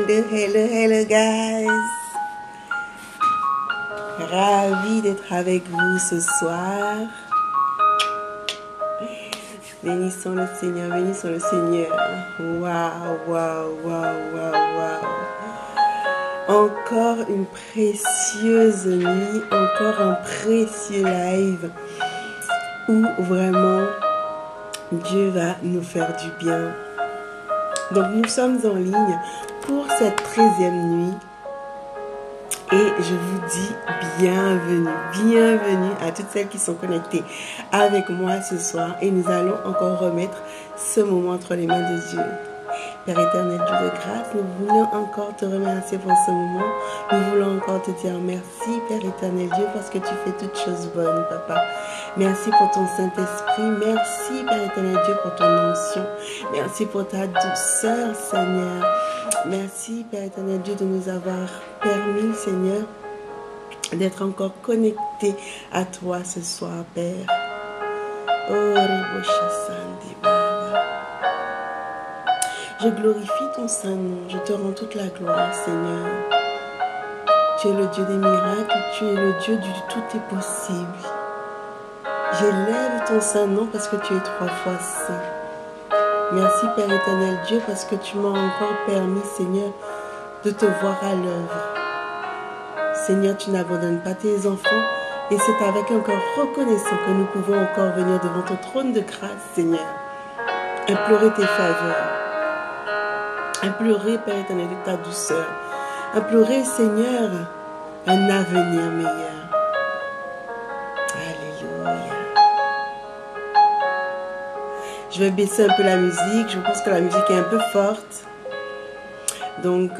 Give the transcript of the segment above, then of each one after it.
Hello guys. Ravi d'être avec vous ce soir. Bénissons le Seigneur, bénissons le Seigneur. Waouh. Encore une précieuse nuit, encore un précieux live où vraiment Dieu va nous faire du bien. Donc nous sommes en ligne pour cette 13e nuit et je vous dis bienvenue à toutes celles qui sont connectées avec moi ce soir et nous allons encore remettre ce moment entre les mains de Dieu. Père éternel, Dieu de grâce, nous voulons encore te remercier pour ce moment. Nous voulons encore te dire merci, Père éternel Dieu, parce que tu fais toutes choses bonnes, Papa. Merci pour ton Saint-Esprit. Merci, Père éternel Dieu, pour ton onction. Merci pour ta douceur, Seigneur. Merci, Père éternel Dieu, de nous avoir permis, Seigneur, d'être encore connectés à toi ce soir, Père. Je glorifie ton Saint-Nom, je te rends toute la gloire, Seigneur. Tu es le Dieu des miracles, tu es le Dieu du tout est possible. J'élève ton Saint-Nom parce que tu es 3 fois saint. Merci, Père éternel Dieu, parce que tu m'as encore permis, Seigneur, de te voir à l'œuvre. Seigneur, tu n'abandonnes pas tes enfants et c'est avec un cœur reconnaissant que nous pouvons encore venir devant ton trône de grâce, Seigneur. Implorer tes faveurs. Implorer, Père éternel, de ta douceur. Implorer, Seigneur, un avenir meilleur. Alléluia. Je vais baisser un peu la musique. Je pense que la musique est un peu forte. Donc,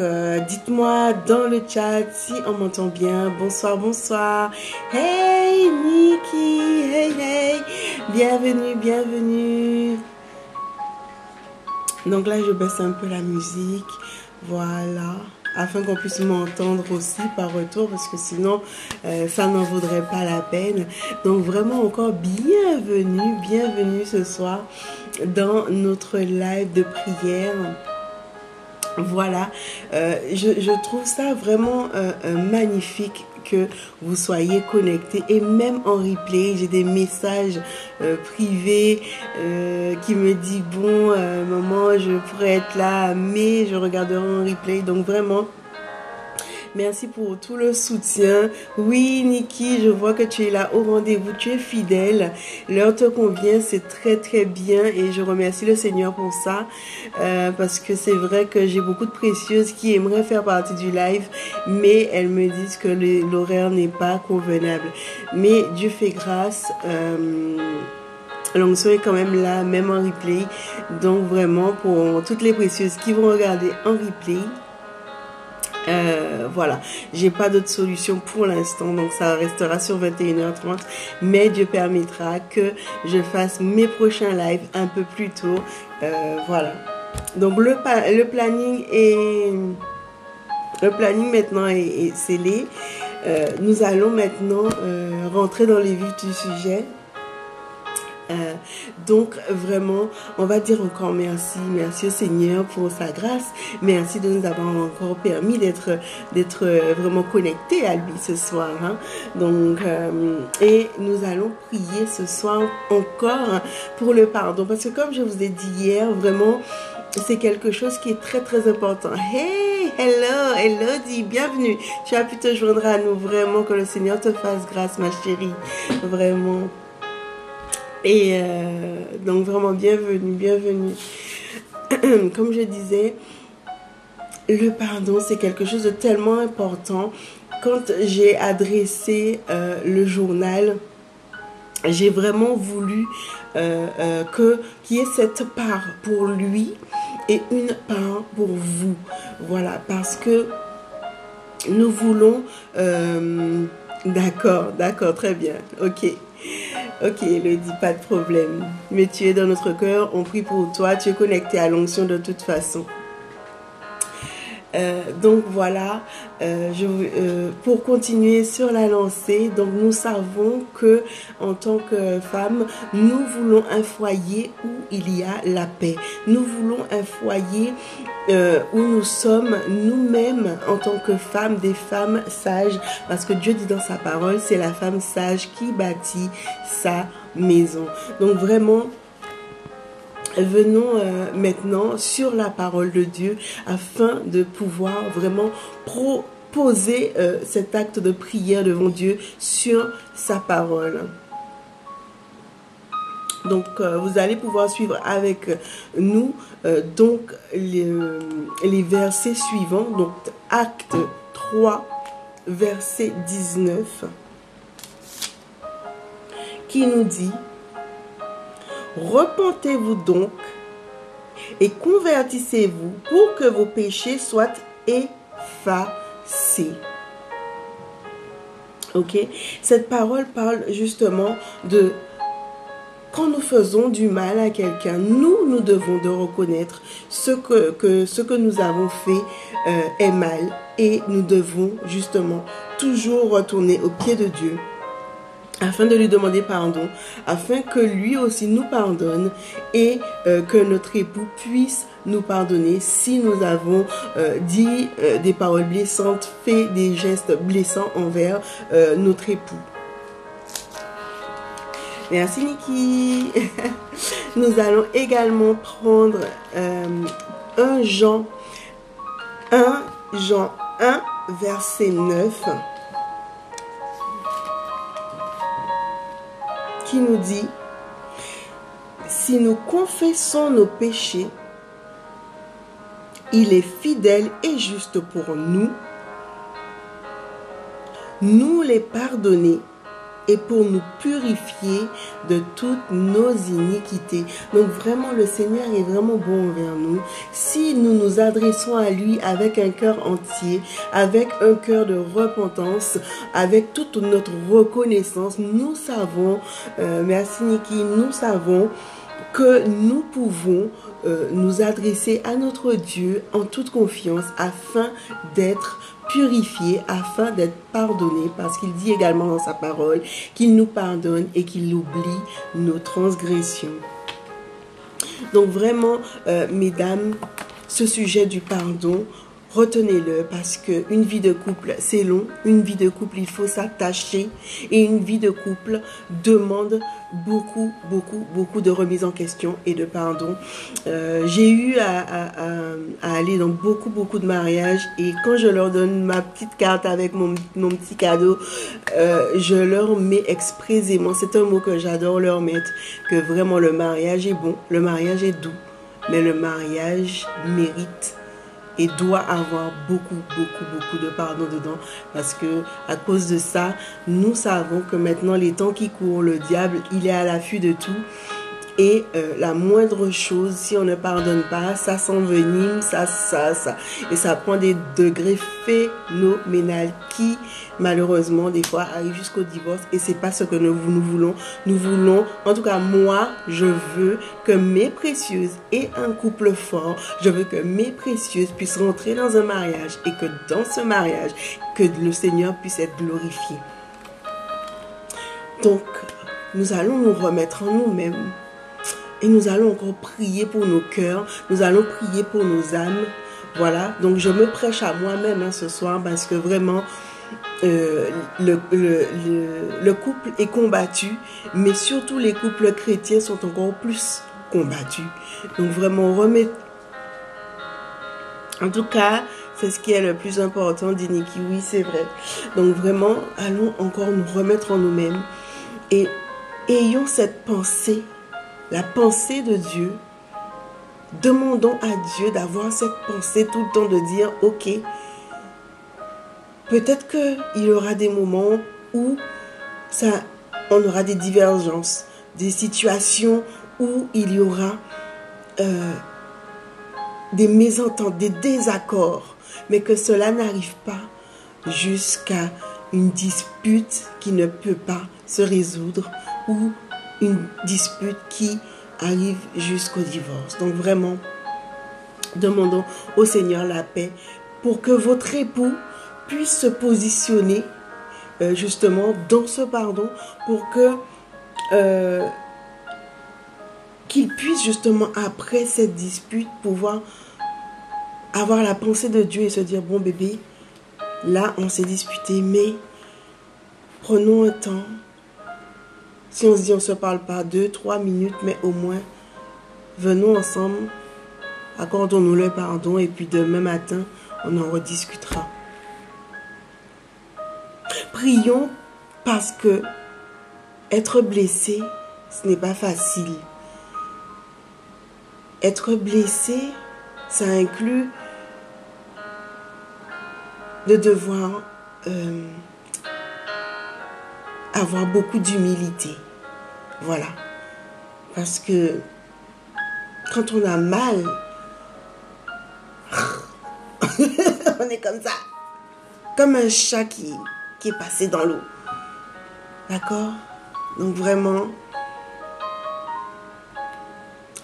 dites-moi dans le chat si on m'entend bien. Bonsoir. Hey, Niki. Hey. Bienvenue. Donc là, je baisse un peu la musique. Voilà. Afin qu'on puisse m'entendre aussi par retour. Parce que sinon, ça n'en vaudrait pas la peine. Donc vraiment encore bienvenue ce soir dans notre live de prière. Voilà. Je trouve ça vraiment magnifique que vous soyez connectés et même en replay, j'ai des messages privés qui me disent bon maman je pourrais être là mais je regarderai en replay, donc vraiment merci pour tout le soutien. Oui, Niki, je vois que tu es là au rendez-vous, tu es fidèle. L'heure te convient, c'est très bien et je remercie le Seigneur pour ça parce que c'est vrai que j'ai beaucoup de précieuses qui aimeraient faire partie du live, mais elles me disent que l'horaire n'est pas convenable. Mais Dieu fait grâce. L'onction est quand même là, même en replay. Donc vraiment, pour toutes les précieuses qui vont regarder en replay, voilà, j'ai pas d'autre solution pour l'instant, donc ça restera sur 21h30, mais Dieu permettra que je fasse mes prochains lives un peu plus tôt. Voilà, donc le planning maintenant est scellé. Nous allons maintenant rentrer dans les vifs du sujet. Donc vraiment on va dire encore merci au Seigneur pour sa grâce, merci de nous avoir encore permis d'être vraiment connectés à lui ce soir, hein. Donc et nous allons prier ce soir encore pour le pardon, parce que comme je vous ai dit hier, vraiment c'est quelque chose qui est très important. Hey, hello, dis bienvenue, tu as pu te joindre à nous, vraiment que le Seigneur te fasse grâce ma chérie, vraiment. Et donc vraiment bienvenue. Comme je disais, le pardon c'est quelque chose de tellement important. Quand j'ai adressé le journal, j'ai vraiment voulu qu'il y ait cette part pour lui et une part pour vous. Voilà, parce que nous voulons... D'accord, très bien, Ok, Elodie, pas de problème. Mais tu es dans notre cœur, on prie pour toi, tu es connecté à l'onction de toute façon. Donc voilà, pour continuer sur la lancée, donc nous savons que en tant que femmes, nous voulons un foyer où il y a la paix. Nous voulons un foyer où nous sommes nous-mêmes en tant que femmes, des femmes sages, parce que Dieu dit dans sa parole, c'est la femme sage qui bâtit sa maison. Donc vraiment, venons maintenant sur la parole de Dieu afin de pouvoir vraiment poser cet acte de prière devant Dieu sur sa parole. Donc, vous allez pouvoir suivre avec nous donc les versets suivants. Donc, Acte 3, verset 19, qui nous dit: repentez-vous donc et convertissez-vous pour que vos péchés soient effacés. Ok? Cette parole parle justement de quand nous faisons du mal à quelqu'un, nous devons de reconnaître ce que nous avons fait est mal, et nous devons justement toujours retourner au pied de Dieu afin de lui demander pardon, afin que lui aussi nous pardonne et que notre époux puisse nous pardonner si nous avons dit des paroles blessantes, fait des gestes blessants envers notre époux. Merci Niki. Nous allons également prendre 1 Jean 1, verset 9, qui nous dit: si nous confessons nos péchés, il est fidèle et juste pour nous les pardonner et pour nous purifier de toutes nos iniquités. Donc vraiment, le Seigneur est vraiment bon envers nous. Si nous nous adressons à lui avec un cœur entier, avec un cœur de repentance, avec toute notre reconnaissance, nous savons, merci Niki, nous savons que nous pouvons nous adresser à notre Dieu en toute confiance afin d'être purifié, afin d'être pardonné, parce qu'il dit également dans sa parole qu'il nous pardonne et qu'il oublie nos transgressions. Donc vraiment, mesdames, ce sujet du pardon, retenez-le, parce qu'une vie de couple, c'est long. Une vie de couple, il faut s'attacher. Et une vie de couple demande beaucoup de remise en question et de pardon. J'ai eu à aller dans beaucoup de mariages. Et quand je leur donne ma petite carte avec mon petit cadeau, je leur mets expressément, c'est un mot que j'adore leur mettre, que vraiment le mariage est bon, le mariage est doux, mais le mariage mérite et doit avoir beaucoup de pardon dedans, parce que à cause de ça, nous savons que maintenant les temps qui courent, le diable, il est à l'affût de tout. Et la moindre chose, si on ne pardonne pas, ça s'envenime, et ça prend des degrés phénoménaux qui, malheureusement, des fois arrivent jusqu'au divorce. Et c'est pas ce que nous voulons. Nous voulons, en tout cas moi, je veux que mes précieuses aient un couple fort. Je veux que mes précieuses puissent rentrer dans un mariage, et que dans ce mariage, que le Seigneur puisse être glorifié. Donc, nous allons nous remettre en nous-mêmes. Et nous allons encore prier pour nos cœurs. Nous allons prier pour nos âmes. Voilà. Donc, je me prêche à moi-même ce soir, parce que vraiment, le couple est combattu. Mais surtout, les couples chrétiens sont encore plus combattus. Donc, vraiment, remettre. En tout cas, c'est ce qui est le plus important, dit Niki. Oui, c'est vrai. Donc, vraiment, allons encore nous remettre en nous-mêmes. Et ayons cette pensée. La pensée de Dieu. Demandons à Dieu d'avoir cette pensée tout le temps, de dire, ok, peut-être qu'il y aura des moments où on aura des divergences, des situations où il y aura des mésententes, des désaccords, mais que cela n'arrive pas jusqu'à une dispute qui ne peut pas se résoudre, ou une dispute qui arrive jusqu'au divorce. Donc vraiment, demandons au Seigneur la paix pour que votre époux puisse se positionner justement dans ce pardon, pour que qu'il puisse justement après cette dispute pouvoir avoir la pensée de Dieu et se dire, bon bébé, là on s'est disputé, mais prenons un temps. Si on se dit on ne se parle pas 2-3 minutes, mais au moins venons ensemble, accordons-nous le pardon et puis demain matin on en rediscutera. Prions parce que être blessé, ce n'est pas facile. Être blessé, ça inclut de devoir avoir beaucoup d'humilité. Voilà. Parce que quand on a mal, on est comme ça. Comme un chat qui est passé dans l'eau. D'accord? Donc vraiment,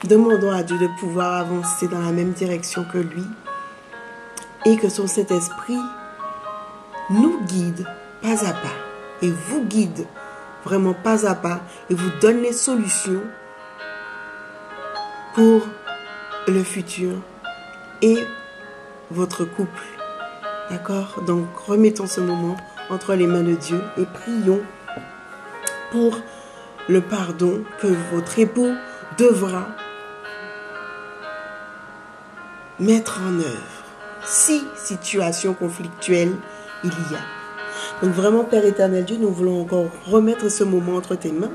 demandons à Dieu de pouvoir avancer dans la même direction que lui et que son Saint-Esprit nous guide pas à pas et vous guide vraiment pas à pas et vous donne les solutions pour le futur et votre couple. D'accord? Donc remettons ce moment entre les mains de Dieu et prions pour le pardon que votre époux devra mettre en œuvre si situation conflictuelle il y a. Donc vraiment, Père éternel Dieu, nous voulons encore remettre ce moment entre tes mains.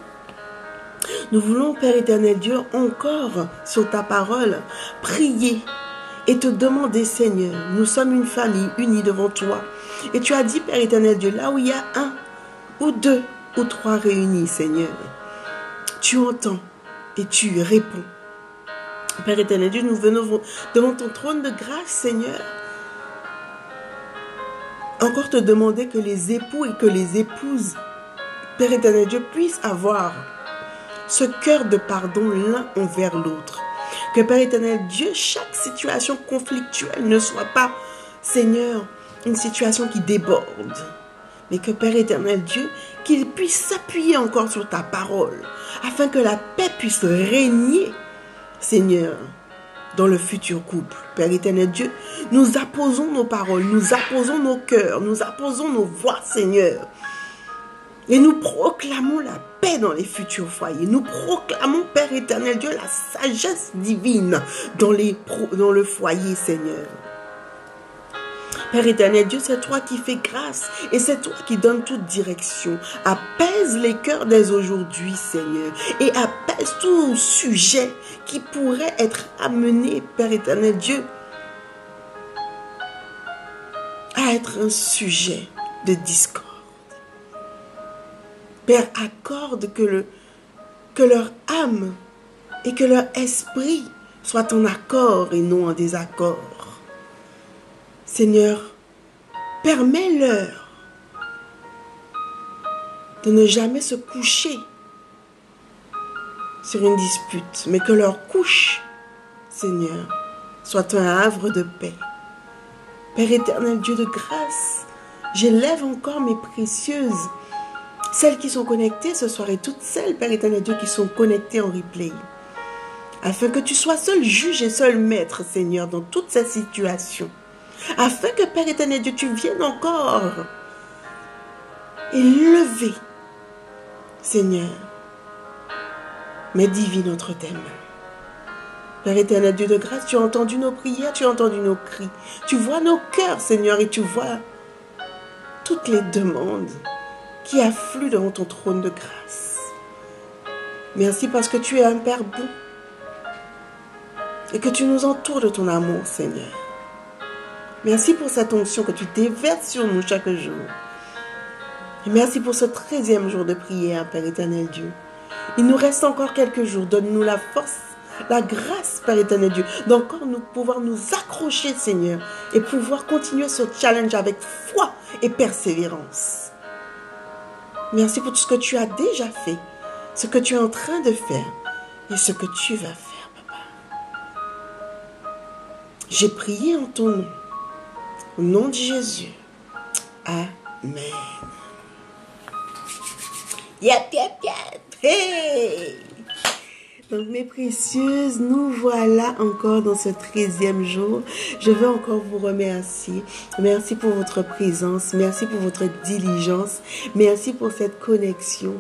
Nous voulons, Père éternel Dieu, encore sur ta parole, prier et te demander, Seigneur, nous sommes une famille unie devant toi. Et tu as dit, Père éternel Dieu, là où il y a un ou deux ou trois réunis, Seigneur, tu entends et tu réponds. Père éternel Dieu, nous venons devant ton trône de grâce, Seigneur, encore te demander que les époux et que les épouses, Père éternel Dieu, puissent avoir ce cœur de pardon l'un envers l'autre. Que Père éternel Dieu, chaque situation conflictuelle ne soit pas, Seigneur, une situation qui déborde. Mais que Père éternel Dieu, qu'il puisse s'appuyer encore sur ta parole, afin que la paix puisse régner, Seigneur, dans le futur couple. Père éternel Dieu, nous apposons nos paroles, nous apposons nos cœurs, nous apposons nos voix, Seigneur. Et nous proclamons la paix dans les futurs foyers. Nous proclamons, Père éternel Dieu, la sagesse divine dans le foyer, Seigneur. Père éternel Dieu, c'est toi qui fais grâce et c'est toi qui donnes toute direction. Apaise les cœurs dès aujourd'hui, Seigneur, et apaise tout sujet qui pourrait être amené, Père éternel Dieu, à être un sujet de discorde. Père, accorde que leur âme et que leur esprit soient en accord et non en désaccord. Seigneur, permets-leur de ne jamais se coucher sur une dispute, mais que leur couche, Seigneur, soit un havre de paix. Père éternel, Dieu de grâce, j'élève encore mes précieuses, celles qui sont connectées ce soir et toutes celles, Père éternel Dieu, qui sont connectées en replay, afin que tu sois seul juge et seul maître, Seigneur, dans toute cette situation. Afin que, Père éternel Dieu, tu viennes encore élever, Seigneur, mes divines entre tes mains. Père éternel Dieu de grâce, tu as entendu nos prières, tu as entendu nos cris. Tu vois nos cœurs, Seigneur, et tu vois toutes les demandes qui affluent devant ton trône de grâce. Merci parce que tu es un Père bon et que tu nous entoures de ton amour, Seigneur. Merci pour cette onction que tu déverses sur nous chaque jour. Et merci pour ce 13e jour de prière, Père éternel Dieu. Il nous reste encore quelques jours. Donne-nous la force, la grâce, Père éternel Dieu, d'encore pouvoir nous accrocher, Seigneur, et pouvoir continuer ce challenge avec foi et persévérance. Merci pour tout ce que tu as déjà fait, ce que tu es en train de faire et ce que tu vas faire, Papa. J'ai prié en ton nom. Au nom de Jésus. Amen. Yep, yep, yep. Hey! Donc mes précieuses, nous voilà encore dans ce 13e jour. Je veux encore vous remercier. Merci pour votre présence. Merci pour votre diligence. Merci pour cette connexion.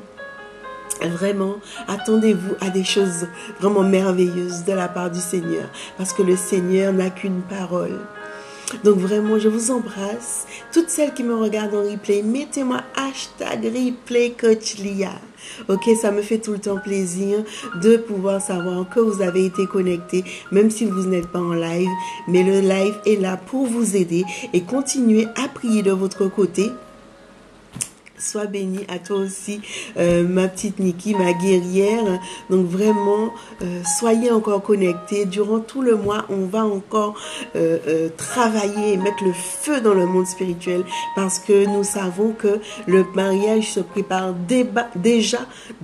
Vraiment, attendez-vous à des choses vraiment merveilleuses de la part du Seigneur. Parce que le Seigneur n'a qu'une parole. Donc vraiment, je vous embrasse. Toutes celles qui me regardent en replay, mettez-moi #ReplayCoachLia. Ok, ça me fait tout le temps plaisir de pouvoir savoir que vous avez été connectés, même si vous n'êtes pas en live. Mais le live est là pour vous aider et continuez à prier de votre côté. Sois bénie à toi aussi, ma petite Nikki, ma guerrière. Donc vraiment, soyez encore connectés. Durant tout le mois, on va encore travailler et mettre le feu dans le monde spirituel parce que nous savons que le mariage se prépare déjà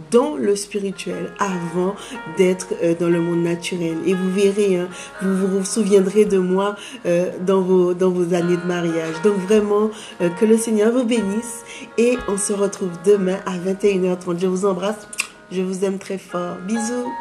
dans le spirituel avant d'être dans le monde naturel. Et vous verrez, hein, vous vous souviendrez de moi dans vos années de mariage. Donc vraiment, que le Seigneur vous bénisse et on se retrouve demain à 21h30. Je vous embrasse. Je vous aime très fort. Bisous.